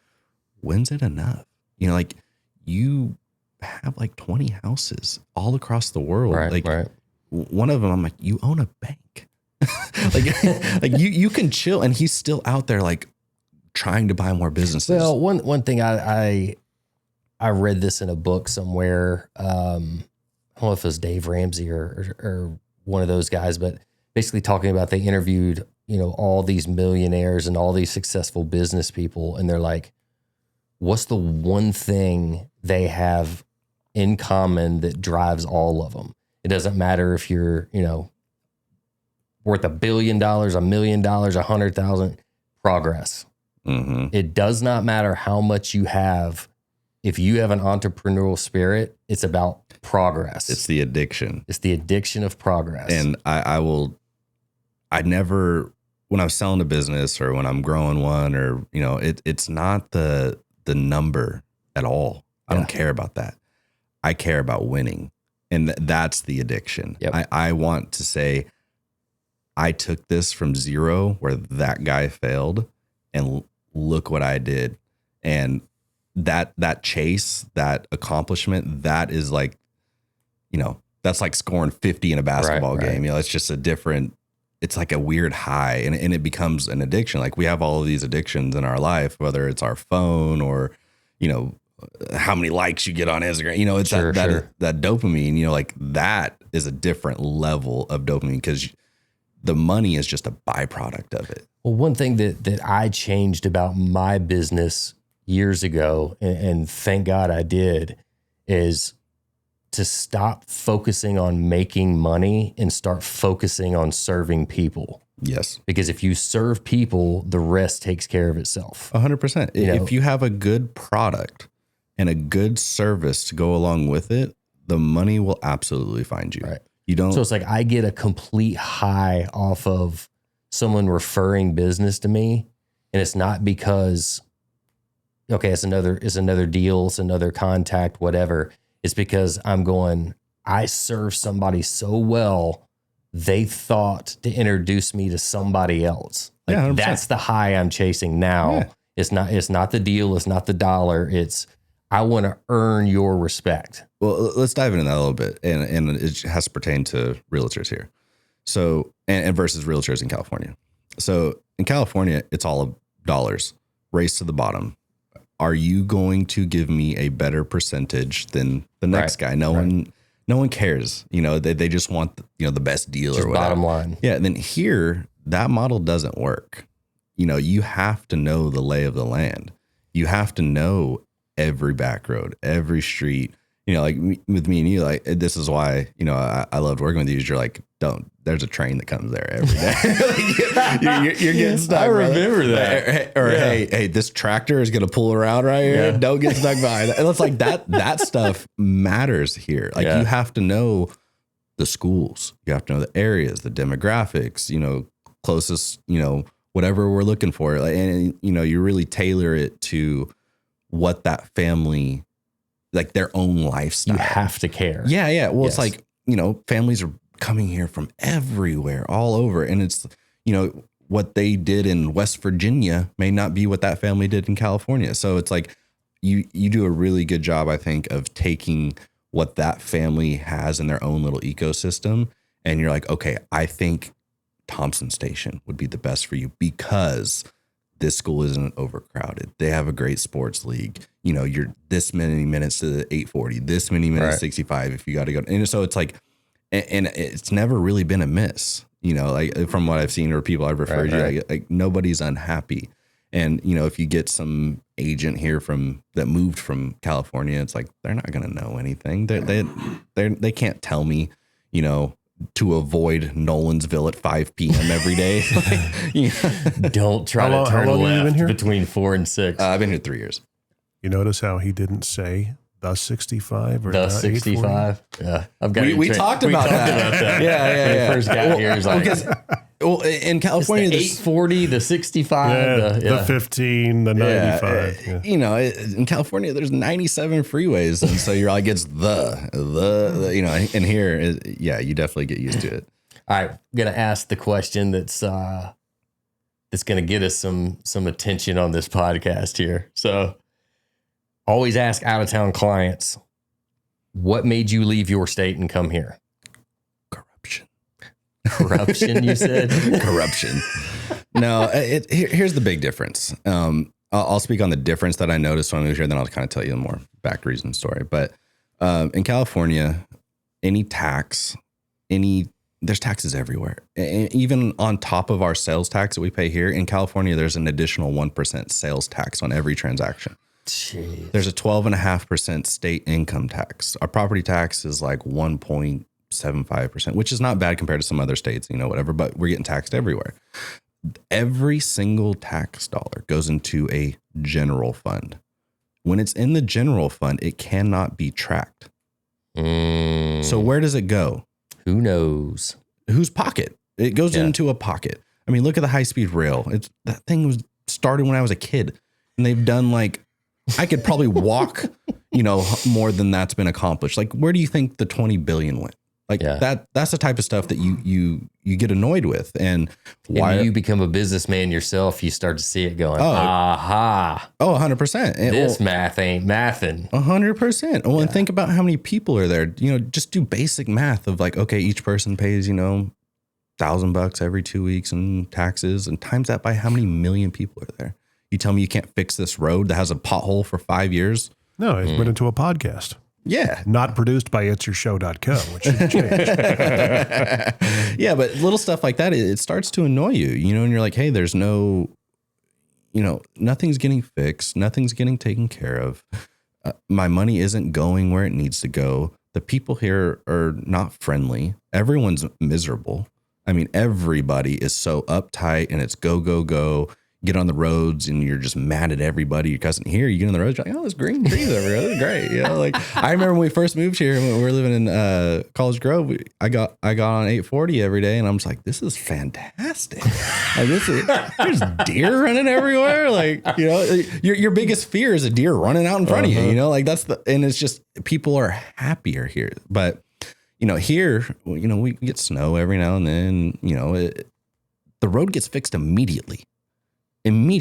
when's it enough? You have like 20 houses all across the world. Right. One of them, I'm like, you own a bank. like you can chill. And he's still out there like trying to buy more businesses. Well, one thing I read this in a book somewhere. I don't know if it was Dave Ramsey or one of those guys, but basically talking about, they interviewed, all these millionaires and all these successful business people. And they're like, what's the one thing they have in common that drives all of them? It doesn't matter if you're, worth $1 billion, $1 million, 100,000. Progress. Mm-hmm. It does not matter how much you have if you have an entrepreneurial spirit, it's about progress. It's the addiction. It's the addiction of progress. And I never, when I'm selling a business or when I'm growing one, or, you know, it's not the number at all. I don't care about that. I care about winning. And that's the addiction. Yep. I want to say, I took this from zero where that guy failed, and look what I did. And that chase, that accomplishment, that is like, you know, that's like scoring 50 in a basketball game. You know, it's just it's like a weird high, and it becomes an addiction. Like we have all of these addictions in our life, whether it's our phone or, you know, how many likes you get on Instagram, you know, it's that dopamine, you know, like that is a different level of dopamine because the money is just a byproduct of it. Well, one thing that I changed about my business years ago, and thank God I did, is to stop focusing on making money and start focusing on serving people. Yes. Because if you serve people, the rest takes care of itself. 100%. If you have a good product and a good service to go along with it, the money will absolutely find you. Right. You don't. So it's like I get a complete high off of someone referring business to me, and it's not because, okay, it's another deal, it's another contact, whatever. It's because I serve somebody so well, they thought to introduce me to somebody else. Like that's the high I'm chasing now. Yeah. It's not the deal, it's not the dollar. It's I want to earn your respect. Well, let's dive into that a little bit, and it has to pertain to realtors here. So, and versus realtors in California. So in California, it's all dollars, race to the bottom. Are you going to give me a better percentage than the next guy? No one cares. You know, they just want, you know, the best deal just or whatever. Bottom line. Yeah. And then here, that model doesn't work. You know, you have to know the lay of the land. You have to know every back road, every street. You know, like with me and you, like this is why, you know, I loved working with you. You're like, there's a train that comes there every day. you're getting stuck. I remember that. Hey, this tractor is going to pull around right here. Yeah. Don't get stuck behind it. And it's like that stuff matters here. Like you have to know the schools, you have to know the areas, the demographics, you know, closest, you know, whatever we're looking for. And, you know, you really tailor it to what that family, like their own lifestyle. You have to care. Yeah. Yeah. Well, It's like, you know, families are coming here from everywhere, all over. And it's, you know, what they did in West Virginia may not be what that family did in California. So it's like you do a really good job, I think, of taking what that family has in their own little ecosystem. And you're like, okay, I think Thompson Station would be the best for you because this school isn't overcrowded. They have a great sports league. You know, you're this many minutes to the 840, this many minutes 65 if you got to go. And so it's like, and it's never really been a miss, you know, like from what I've seen or people I've referred to, like nobody's unhappy. And, you know, if you get some agent here that moved from California, it's like, they're not going to know anything. They can't tell me, you know, to avoid Nolensville at 5 p.m. every day. Like, you know. Don't try to turn left between 4 and 6. I've been here 3 years. You notice how he didn't say the 65 or the 65? Yeah. We talked about that. Yeah. When he first got here, he was like, in California, the 840, the 65, the 15, the 95. You know, in California, there's 97 freeways. And so you're like, it's the, you know, and here, you definitely get used to it. All right. I'm going to ask the question that's going to get us some attention on this podcast here. So always ask out-of-town clients, what made you leave your state and come here? Corruption, you said? Corruption. No, here's the big difference. I'll speak on the difference that I noticed when I moved here, then I'll kind of tell you the more back reason story. But in California, there's taxes everywhere. And even on top of our sales tax that we pay here, in California, there's an additional 1% sales tax on every transaction. Jeez. There's a 12.5% state income tax. Our property tax is like 1.75%, which is not bad compared to some other states, you know, whatever, but we're getting taxed everywhere. Every single tax dollar goes into a general fund. when it's in the general fund, it cannot be tracked. So where does it go? Who knows? Whose pocket? It goes into a pocket. I mean, look at the high-speed rail. That thing was started when I was a kid, and they've done like, I could probably walk, more than that's been accomplished. Like, where do you think the 20 billion went? Like that's the type of stuff that you get annoyed with. And why you become a businessman yourself, you start to see it going, aha. Oh, 100%. This math ain't mathing. 100%. Well, and think about how many people are there. Just do basic math of like, okay, each person pays, $1,000 every 2 weeks in taxes, and times that by how many million people are there. You tell me you can't fix this road that has a pothole for 5 years? No, it's went into a podcast. Yeah. Not produced by it'syourshow.co, which should change. Yeah, but little stuff like that, it starts to annoy you, and you're like, hey, there's no, nothing's getting fixed. Nothing's getting taken care of. My money isn't going where it needs to go. The people here are not friendly. Everyone's miserable. I mean, everybody is so uptight, and it's go, go, go. Get on the roads and you're just mad at everybody. Your cousin here, you get on the roads, you're like, oh, there's green trees over here. That's great. Like I remember when we first moved here, when we were living in College Grove, I got on 840 every day, and I'm just like, this is fantastic. Like there's deer running everywhere. Like, your biggest fear is a deer running out in front of you, like and it's just, people are happier here. But, here, we get snow every now and then, the road gets fixed immediately. And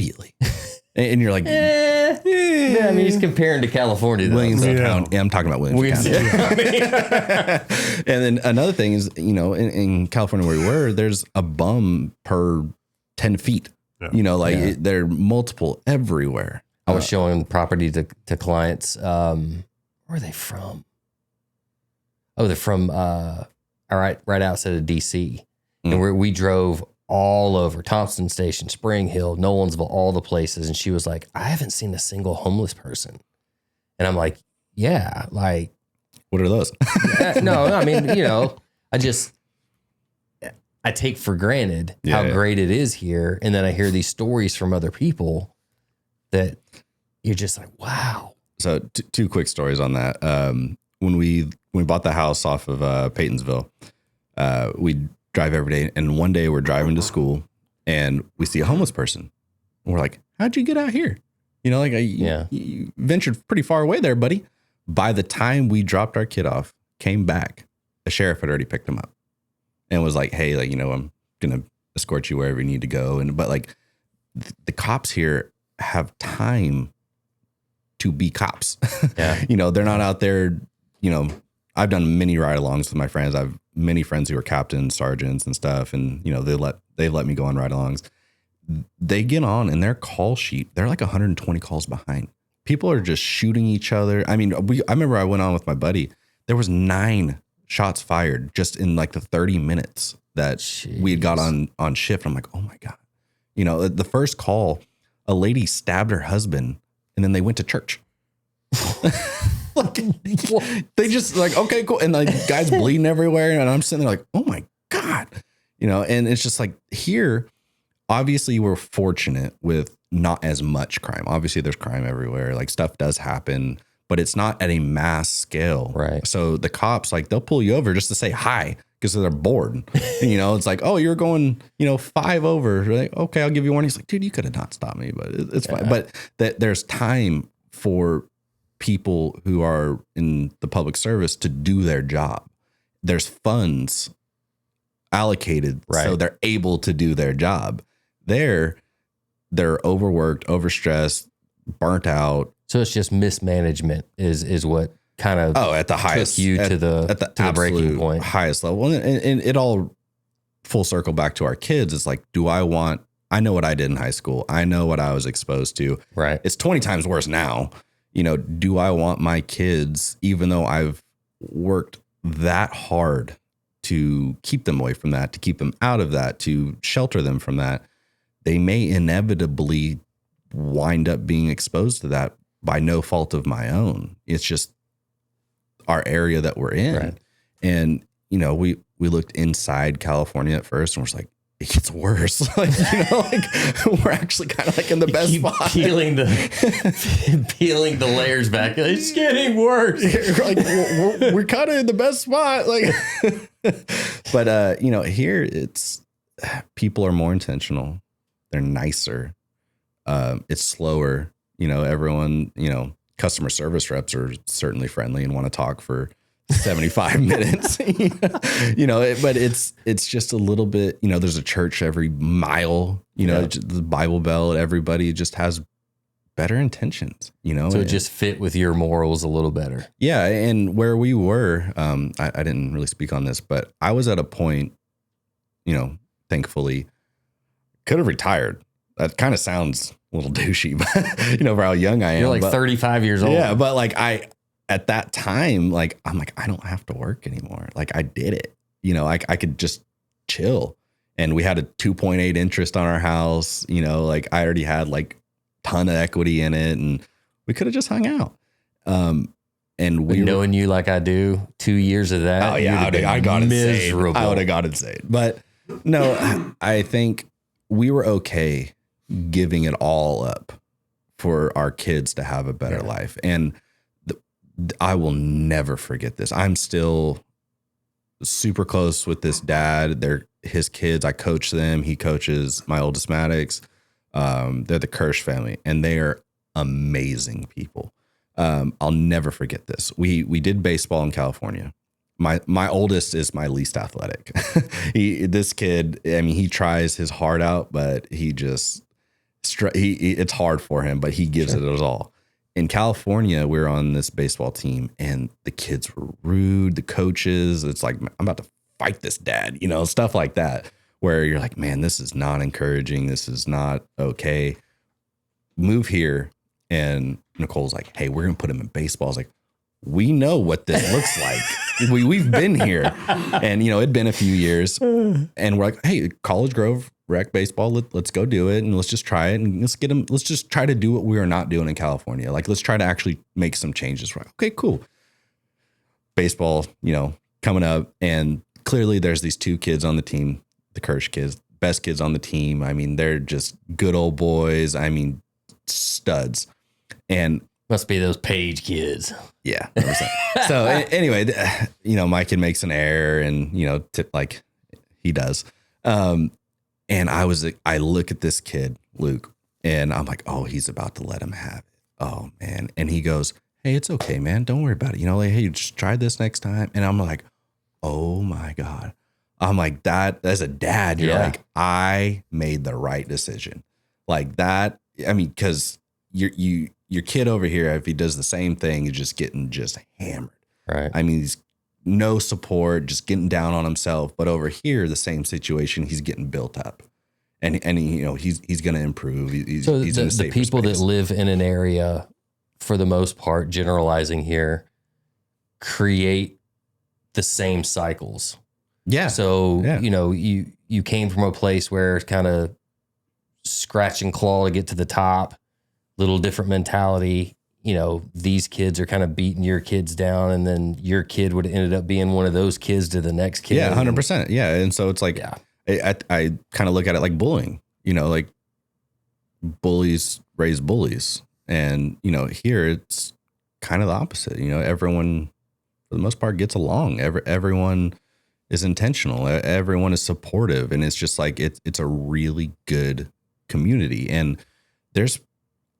you're like, yeah, I mean, he's comparing to California, though. Williamson County. Yeah, I'm talking about Williamson County. And then another thing is, in California where we were, there's a bum per 10 feet. Yeah. There are multiple everywhere. I was showing property to clients. Where are they from? Oh, they're from right outside of DC. And we drove all over Thompson Station, Spring Hill, Nolensville, all the places. And she was like, I haven't seen a single homeless person. And I'm like, yeah, like, what are those? No, I mean, I take for granted how great it is here. And then I hear these stories from other people that you're just like, wow. So two quick stories on that. When we bought the house off of Paytonsville, we drive every day, and one day we're driving to school and we see a homeless person, and we're like, how'd you get out here? You ventured pretty far away there, buddy. By the time we dropped our kid off, came back, the sheriff had already picked him up and was like, hey, I'm gonna escort you wherever you need to go. But the cops here have time to be cops. Yeah. They're not out there. I've done many ride-alongs with my friends. I've many friends who are captains, sergeants, and stuff, and they've let me go on ride-alongs. They get on, and their call sheet, they're like 120 calls behind. People are just shooting each other. I mean, I remember I went on with my buddy. There was 9 shots fired just in like the 30 minutes that we had got on shift. I'm like, oh my God. The first call, a lady stabbed her husband, and then they went to church. They just like, okay, cool. And the guy's bleeding everywhere. And I'm sitting there like, oh my God, and it's just like here, obviously we're fortunate with not as much crime. Obviously there's crime everywhere. Like stuff does happen, but it's not at a mass scale. Right. So the cops, they'll pull you over just to say hi because they're bored. And, it's like, oh, you're going, 5 over. Like, okay, I'll give you a warning. He's like, dude, you could have not stopped me, but it's fine. But there's time for people who are in the public service to do their job. There's funds allocated so they're able to do their job. They're overworked, overstressed, burnt out. So it's just mismanagement is what kind of at the highest took you to the breaking point, highest level. And it all full circle back to our kids. It's like, I know what I did in high school. I know what I was exposed to. Right. It's 20 times worse now. Do I want my kids, even though I've worked that hard to keep them away from that, to keep them out of that, to shelter them from that, they may inevitably wind up being exposed to that by no fault of my own. It's just our area that we're in. Right. And, we looked inside California at first and we're just like, it gets worse. Like, we're actually kind of like in the best spot. Peeling the layers back. It's getting worse. Like we're kind of in the best spot. Like, but here it's people are more intentional. They're nicer. It's slower. Everyone, customer service reps are certainly friendly and want to talk for 75 minutes, but it's just a little bit, there's a church every mile, the Bible Belt, everybody just has better intentions, So it just fit with your morals a little better. Yeah. And where we were, I didn't really speak on this, but I was at a point, thankfully could have retired. That kind of sounds a little douchey, but for how young I am. You're like 35 years old. Yeah. But like at that time, like, I'm like, I don't have to work anymore. Like I did it, I could just chill. And we had a 2.8 interest on our house, like I already had like ton of equity in it and we could have just hung out. And knowing you like I do, 2 years of that. Oh yeah. I got miserable. Insane. I would have got insane. But no, I think we were okay giving it all up for our kids to have a better life. And I will never forget this. I'm still super close with this dad. They're his kids. I coach them. He coaches my oldest Maddox. They're the Kirsch family and they are amazing people. I'll never forget this. We did baseball in California. My oldest is my least athletic. This kid, he tries his heart out, but it's hard for him, but he gives it his all. In California, we were on this baseball team and the kids were rude. The coaches, it's like, I'm about to fight this dad, stuff like that, where you're like, man, this is not encouraging. This is not okay. Move here. And Nicole's like, hey, we're going to put him in baseball. I was like, we know what this looks like. We've been here and, it'd been a few years and we're like, hey, College Grove rec baseball, let's go do it and let's just try it and let's just try to do what we are not doing in California. Like, let's try to actually make some changes. We're like, okay, cool. Baseball, coming up and clearly there's these two kids on the team, the Kirsch kids, best kids on the team. They're just good old boys. Studs. And must be those Page kids. Yeah. So anyway, my kid makes an error and, like he does. And I look at this kid, Luke, and I'm like, oh, he's about to let him have it. Oh man. And he goes, hey, it's okay, man. Don't worry about it. Like, hey, just try this next time. And I'm like, oh my God. I'm like, that as a dad, you're like, I made the right decision. Like that. Cause your kid over here, if he does the same thing, is just getting hammered. Right. He's no support, just getting down on himself. But over here, the same situation, he's getting built up, and he's going to improve. He's in a safer the people space. that live in an area, for the most part, generalizing here, create the same cycles. Yeah. So you came from a place where it's kind of scratch and claw to get to the top. Little different mentality. These kids are kind of beating your kids down, and then your kid would have ended up being one of those kids to the next kid. Yeah, 100%. Yeah, and so it's like I kind of look at it like bullying. Like bullies raise bullies, and here it's kind of the opposite. Everyone for the most part gets along. Everyone is intentional. Everyone is supportive, and it's just like it's a really good community. And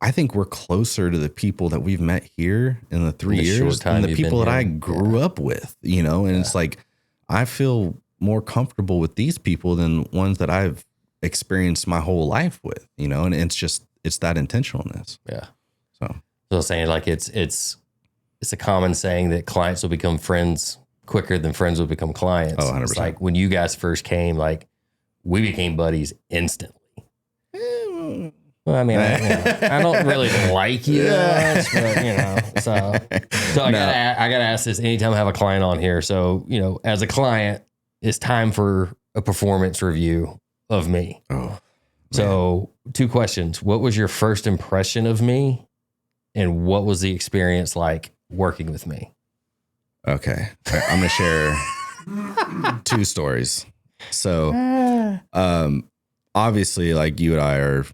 I think we're closer to the people that we've met here in the 3 years than the people that I grew up with, and it's like, I feel more comfortable with these people than ones that I've experienced my whole life with, and it's that intentionalness. Yeah. So I'm saying like, it's a common saying that clients will become friends quicker than friends will become clients. Oh, 100%. It's like when you guys first came, like we became buddies instantly. Well, I don't really like you much, but so I gotta ask this anytime I have a client on here. So, as a client, it's time for a performance review of me. Oh, so 2 questions. What was your first impression of me? And what was the experience like working with me? Okay. I'm going to share 2 stories. So Obviously, like you and I are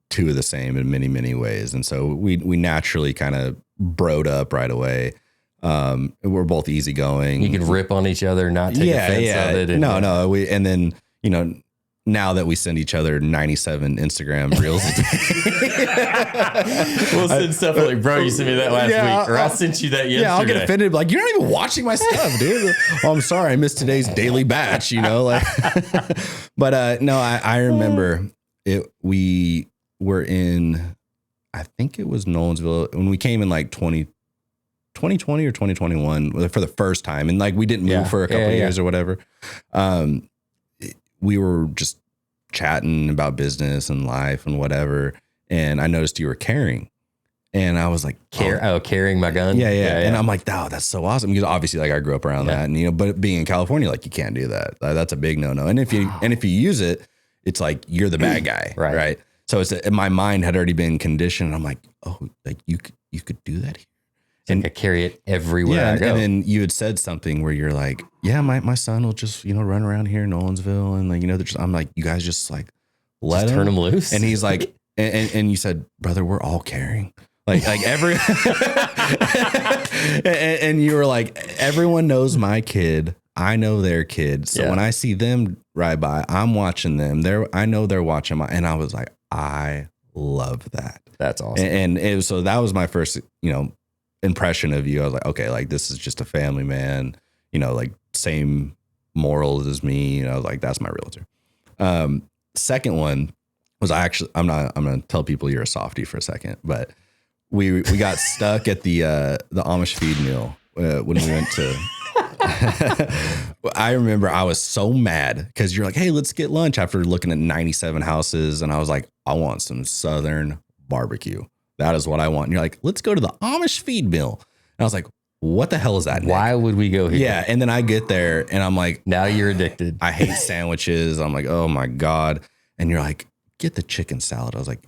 two of the same in many, many ways. And so we naturally kind of broed up right away. We're both easygoing. You could rip on each other, not take offense of it. And and then, you know, now that we send each other 97 Instagram reels. We'll send stuff like, bro, you sent me that last week. Or I sent you that yesterday. Yeah, I'll get offended. Like, you're not even watching my stuff, dude. Oh, I'm sorry. I missed today's daily batch, you know? Like, but no, I remember we were in, I think it was Nolensville when we came in like 2020 or 2021 for the first time. And like, we didn't move for a couple of years or whatever. We were just chatting about business and life and whatever. And I noticed you were carrying. And I was like, carrying my gun. Yeah. And I'm like, oh, that's so awesome. Because obviously, like, I grew up around that, and, you know, but being in California, like, you can't do that. That's a big no. And if you use it, it's like, you're the bad guy. Right. So my mind had already been conditioned. I'm like, oh, like you could do that here. And I carry it everywhere I go. And then you had said something where you're like, yeah, my son will just, you know, run around here in Nolensville. And like, you know, I'm like, you guys just like turn him loose. And he's like, and you said, brother, we're all carrying. Like every, and you were like, everyone knows my kid. I know their kid. So when I see them ride by, I'm watching them. I know they're watching and I was like, I love that. That's awesome. And so that was my first, you know, impression of you. I was like, okay, like, this is just a family man, you know, like same morals as me, you know, like, that's my realtor. Second one was I'm going to tell people you're a softie for a second, but we got stuck at the Amish feed mill when we went to, I remember I was so mad because you're like, hey, let's get lunch after looking at 97 houses. And I was like, I want some Southern barbecue. That is what I want. And you're like, let's go to the Amish feed mill. And I was like, what the hell is that, Nick? Why would we go here? Yeah. And then I get there and I'm like, now you're addicted. I hate sandwiches. I'm like, oh my God. And you're like, get the chicken salad. I was like,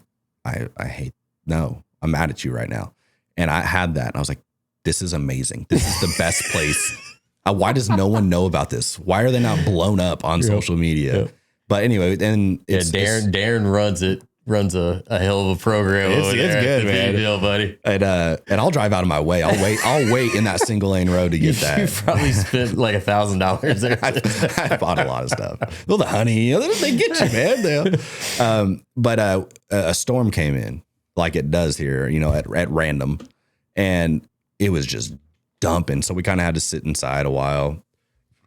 no, I'm mad at you right now. And I had that. And I was like, this is amazing. This is the best place. Why does no one know about this? Why are they not blown up on social media? Yep. But anyway, then Darren runs a hell of a program. It's good, man. Deal, buddy. And I'll drive out of my way. I'll wait in that single lane road to get that. You probably spent like $1,000 there. I bought a lot of stuff. Well, the honey, they get you, man. But a storm came in, like it does here, you know, at random, and it was just dumping. So we kind of had to sit inside a while.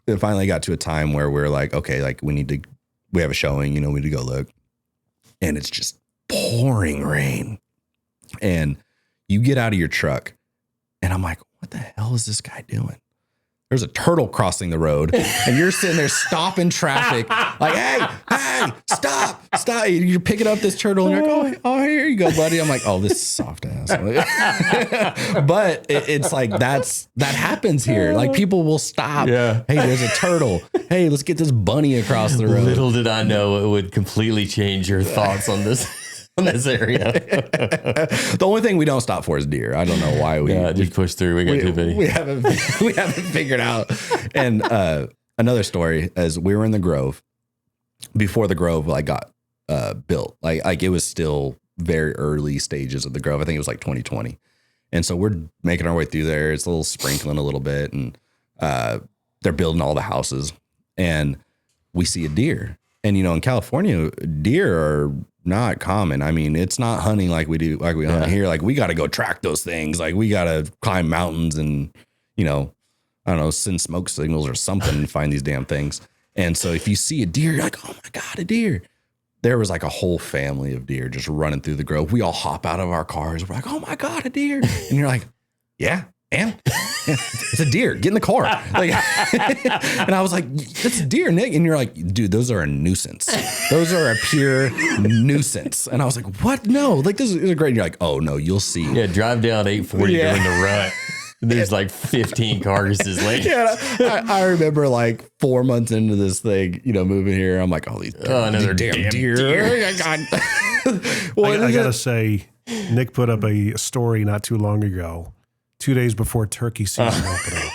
It finally got to a time where we're like, okay, like we have a showing, you know, we need to go look. And it's just pouring rain. And you get out of your truck and I'm like, what the hell is this guy doing? There's a turtle crossing the road and you're sitting there stopping traffic. Like, hey, stop. You're picking up this turtle and you're like, oh, here you go, buddy. I'm like, oh, this soft ass. But it's like, that happens here. Like, people will stop. Yeah. Hey, there's a turtle. Hey, let's get this bunny across the road. Little did I know it would completely change your thoughts on this. In this area. The only thing we don't stop for is deer. I don't know why we just push through. We got too many. We haven't figured out. And another story, as we were in the Grove, before the Grove like got built, like it was still very early stages of the Grove. I think it was like 2020. And so we're making our way through there. It's a little sprinkling a little bit, and they're building all the houses, and we see a deer. And, you know, in California, deer are not common. I mean, it's not hunting like we hunt here. Like, we got to go track those things. Like, we got to climb mountains and, you know, I don't know, send smoke signals or something and find these damn things. And so if you see a deer, you're like, oh my God, a deer. There was like a whole family of deer just running through the Grove. We all hop out of our cars. We're like, oh my God, a deer. And you're like, yeah. And it's a deer. Get in the car. Like, and I was like, that's a deer, Nick. And you're like, dude, those are a nuisance. Those are a pure nuisance. And I was like, what? No, like, this is great. And you're like, oh no, you'll see. Yeah, drive down 840 during the rut. There's like 15 carcasses later. Yeah, I remember like 4 months into this thing, you know, moving here. I'm like, oh, these another damn deer. Oh, God. Well, I got to say, Nick put up a story not too long ago, 2 days before turkey season opening.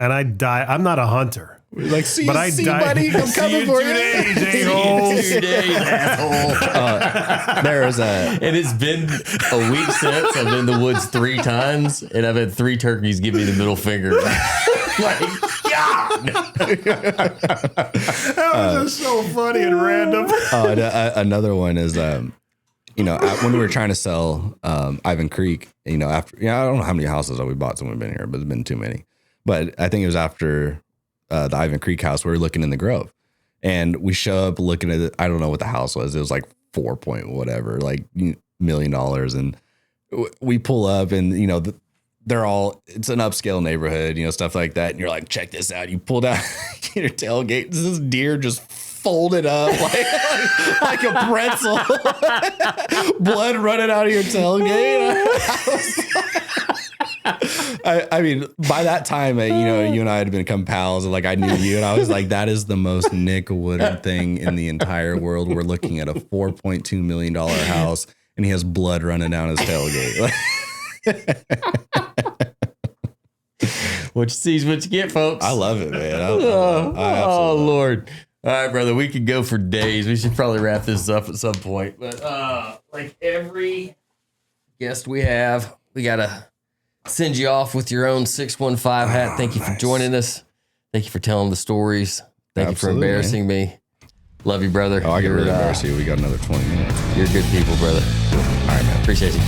And I'm not a hunter, Like, see, but buddy, I'm coming for you. 2 days, a-holes. 2 days, asshole. There was a. And it's been a week since I've been in the woods 3 times, and I've had 3 turkeys give me the middle finger. Like, God. That was just so funny and random. Another one is, when we were trying to sell Ivan Creek, after, I don't know how many houses we bought since we've been here, but it's been too many. But I think it was after the Ivan Creek house, we were looking in the Grove, and we show up looking at it. I don't know what the house was. It was like 4 point whatever, like $1 million. And we pull up, and they're all, it's an upscale neighborhood, stuff like that. And you're like, check this out. You pull down your tailgate. This deer just folded up like a pretzel, blood running out of your tailgate. I mean, by that time, you and I had become pals. Like, I knew you, and I was like, that is the most Nick Woodard thing in the entire world. We're looking at a $4.2 million house, and he has blood running down his tailgate. What you see is what you get, folks. I love it, man. Oh, Lord. All right, brother. We could go for days. We should probably wrap this up at some point. But like every guest we have, we got to send you off with your own 615 hat. Thank you for joining us. Thank you for telling the stories. Thank you for embarrassing me. Love you, brother. Oh, I can really embarrass you. We got another 20 minutes. You're good people, brother. All right, man. Appreciate you.